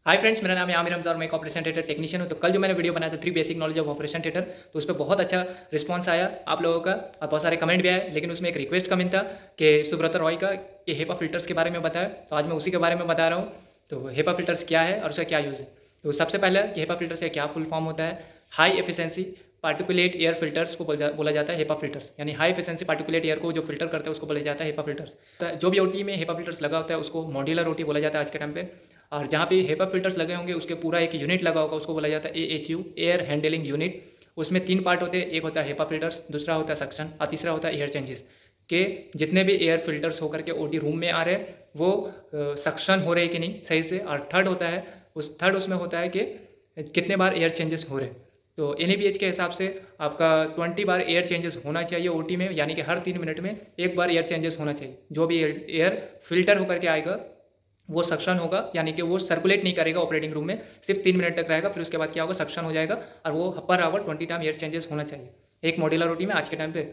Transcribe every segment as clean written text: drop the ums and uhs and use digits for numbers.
Hi friends, मेरा नाम है आमिर हमजा और मैं एक ऑपरेशन थिएटर टेक्नीशियन हूँ। तो कल जो मैंने वीडियो बनाया था 3 basic knowledge of operation theatre, तो उस पर बहुत अच्छा रिस्पांस आया आप लोगों का और बहुत सारे कमेंट भी आए। लेकिन उसमें एक रिक्वेस्ट कमेंट था कि सुब्रत रॉय का कि हेपा फिल्टर्स के बारे में बताया, तो आज मैं उसी के बारे में बता रहा हूँ। तो हेपा फिल्टर्स क्या है और उसका क्या यूज़ है। तो सबसे पहले कि हेपा फिल्टर्स का क्या फुल फॉर्म होता है। High efficiency particulate air filters को बोला जाता है हेपा फिल्टर्स, यानी हाई एफिशिएंसी पार्टिकुलेट एयर को जो फिल्टर करते हैं उसको बोला जाता है हेपा फिल्टर्स। तो जो भी ओटी में हेपा फिल्टर्स लगा होता है उसको मॉड्यूलर ओटी बोला जाता है आज के टाइम पे। और जहाँ पे हेपा फिल्टर्स लगे होंगे उसके पूरा एक यूनिट लगा होगा, उसको बोला जाता है AHU, एयर हैंडलिंग यूनिट। उसमें 3 पार्ट होते हैं, एक होता है हेपा फिल्टर्स, दूसरा होता है सक्शन और तीसरा होता है एयर चेंजेस। के जितने भी एयर फिल्टर्स होकर के ओटी रूम में आ रहे हैं वो सक्शन हो रहे हैं कि नहीं सही से। और थर्ड होता है उसमें होता है कि कितने बार एयर चेंजेस हो रहे हैं। तो NABH के हिसाब से आपका 20 बार एयर चेंजेस होना चाहिए ओटी में, यानी कि हर 3 मिनट में एक बार एयर चेंजेस होना चाहिए। जो भी एयर फिल्टर होकर के आएगा वो सक्शन होगा, यानी कि वो सर्कुलेट नहीं करेगा ऑपरेटिंग रूम में, सिर्फ 3 मिनट तक रहेगा। फिर उसके बाद क्या होगा, सक्शन हो जाएगा और वो per hour 20 time air changes होना चाहिए एक मॉड्यूलर रोटी में आज के टाइम पे।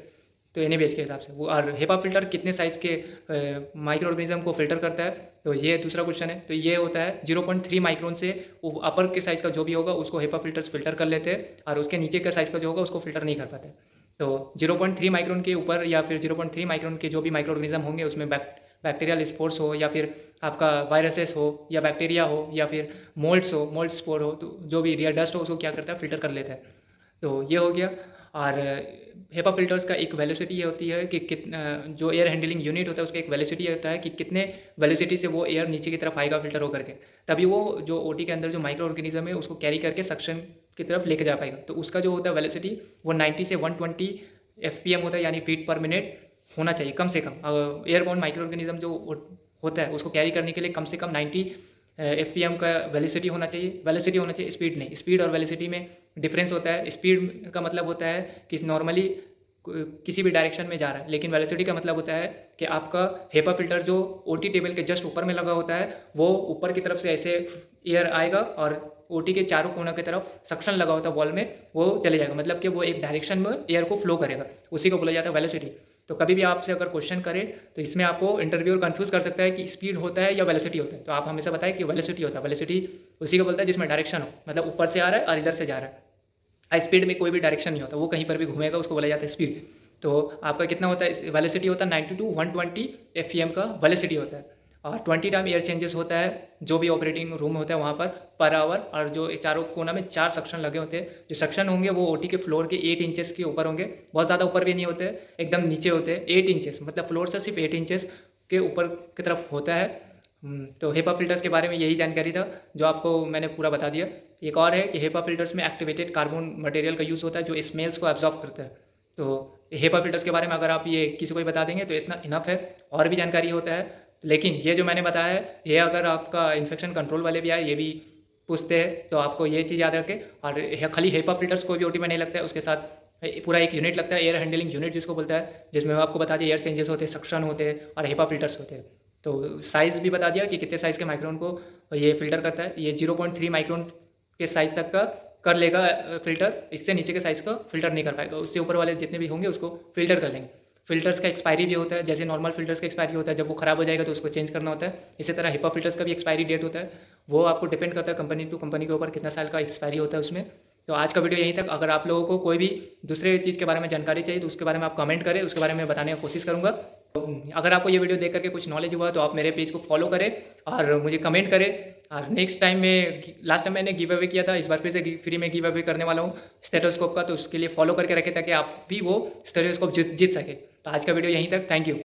तो NABH के हिसाब से वो। और हेपा फिल्टर कितने साइज़ के माइक्रो ऑर्गेनिज्म को फिल्टर करता है, तो ये दूसरा क्वेश्चन है। तो ये होता है 0.3 माइक्रोन से अपर के साइज़ का जो भी होगा उसको हेपा फिल्टर्स फिल्टर कर लेते हैं, और उसके नीचे का साइज़ का जो होगा उसको फिल्टर नहीं कर पाते। तो 0.3 माइक्रोन के ऊपर या फिर 0.3 माइक्रोन के जो भी माइक्रो ऑर्गेनिज्म होंगे उसमें बैक्टीरियल स्पोर्स हो या फिर आपका वायरसेस हो या बैक्टीरिया हो या फिर मोल्ड स्पोर हो, तो जो भी रियल डस्ट हो उसको क्या करता है, फिल्टर कर लेता है। तो ये हो गया। और हेपा फिल्टर्स का एक वेलोसिटी ये होती है कि कितना, जो एयर हैंडलिंग यूनिट होता है उसका एक वेलोसिटी होता है कि कितने वेलोसिटी से वो एयर नीचे की तरफ आएगा फिल्टर होकर के, तभी वो जो ओटी के अंदर जो माइक्रो ऑर्गेनिज्म है उसको कैरी करके सक्शन की तरफ लेके जा पाएगा। तो उसका जो होता है वेलोसिटी वो 90 से 120 FPM होता है, यानी फीट पर मिनट होना चाहिए कम से कम। एयरबॉर्न माइक्रो ऑर्गेनिज्म जो होता है उसको कैरी करने के लिए कम से कम 90 FPM का वेलोसिटी होना चाहिए, स्पीड नहीं। स्पीड और वेलोसिटी में डिफरेंस होता है। स्पीड का मतलब होता है कि नॉर्मली किसी भी डायरेक्शन में जा रहा है, लेकिन वेलोसिटी का मतलब होता है कि आपका हेपा फिल्टर जो ओटी टेबल के जस्ट ऊपर में लगा होता है वो ऊपर की तरफ से ऐसे एयर आएगा और ओटी के चारों कोनों की तरफ सक्शन लगा होता है वॉल में, वो चले जाएगा, मतलब कि वो एक डायरेक्शन में एयर को फ्लो करेगा, उसी को बोला जाता है वेलोसिटी। तो कभी भी आपसे अगर क्वेश्चन करे तो इसमें आपको इंटरव्यूअर कंफ्यूज कर सकता है कि स्पीड होता है या वेलोसिटी होता है, तो आप हमेशा बताएं कि वेलोसिटी होता है। वेलोसिटी उसी को बोलता है जिसमें डायरेक्शन हो, मतलब ऊपर से आ रहा है और इधर से जा रहा है। स्पीड में कोई भी डायरेक्शन नहीं होता, वो कहीं पर भी घूमेगा, उसको बोला जाता है स्पीड। तो आपका कितना होता है, वेलोसिटी होता है 90 टू 120 FPM का वेलोसिटी होता है। और 20 टाइम एयर चेंजेस होता है जो भी ऑपरेटिंग रूम होता है वहाँ पर आवर। और जो चारों कोना में 4 सक्शन लगे होते हैं, जो सक्शन होंगे वो ओटी के फ्लोर के 8 इंचेस के ऊपर होंगे, बहुत ज़्यादा ऊपर भी नहीं होते, एकदम नीचे होते हैं। 8 इंचेस मतलब फ्लोर से सिर्फ 8 इंचेस के ऊपर की तरफ होता है। तो हेपा फिल्टर्स के बारे में यही जानकारी था जो आपको मैंने पूरा बता दिया। एक और है कि हेपा फिल्टर्स में एक्टिवेटेड कार्बन मटेरियल का यूज़ होता है जो स्मेल्स को एब्जॉर्ब करता है। तो हेपा फिल्टर्स के बारे में अगर आप ये किसी को भी बता देंगे तो इतना इनफ है। और भी जानकारी होता है, लेकिन ये जो मैंने बताया है ये अगर आपका इन्फेक्शन कंट्रोल वाले भी आए ये भी पूछते हैं, तो आपको ये चीज़ याद रखें। और खाली हेपा फिल्टर्स कोई भी ओटी में नहीं लगता है, उसके साथ पूरा एक यूनिट लगता है, एयर हैंडलिंग यूनिट जिसको बोलता है, जिसमें आपको बता दिया एयर चेंजेस होते हैं, सक्शन होते हैं और हेपा फिल्टर्स होते हैं। तो साइज़ भी बता दिया कि कितने साइज़ के माइक्रोन को ये फ़िल्टर करता है। ये 0.3 माइक्रोन के साइज़ तक का कर लेगा फ़िल्टर, इससे नीचे के साइज़ का फ़िल्टर नहीं कर पाएगा, उससे ऊपर वाले जितने भी होंगे उसको फ़िल्टर कर लेंगे। फ़िल्टर्स का एक्सपायरी भी होता है, जैसे नॉर्मल फ़िल्टर्स का एक्सपायरी होता है, जब वो ख़राब हो जाएगा तो उसको चेंज करना होता है। इसी तरह हिपा फ़िल्टर्स का भी एक्सपायरी डेट होता है, वो आपको डिपेंड करता है कंपनी टू कंपनी के ऊपर कितना साल का एक्सपायरी होता है उसमें। तो आज का वीडियो यहीं तक। अगर आप लोगों को कोई भी दूसरे चीज़ के बारे में जानकारी चाहिए तो उसके बारे में आप कमेंट करें, उसके बारे में बताने की कोशिश करूँगा। अगर आपको ये वीडियो देख करके कुछ नॉलेज हुआ तो आप मेरे पेज को फॉलो करें और मुझे कमेंट करें। और नेक्स्ट टाइम में, लास्ट टाइम मैंने गिव अवे किया था, इस बार फिर से फ्री में गिव अवे करने वाला हूँ स्टेथोस्कोप का, तो उसके लिए फॉलो करके रखें ताकि आप भी वो स्टेथोस्कोप जीत सके। तो आज का वीडियो यहीं तक, थैंक यू।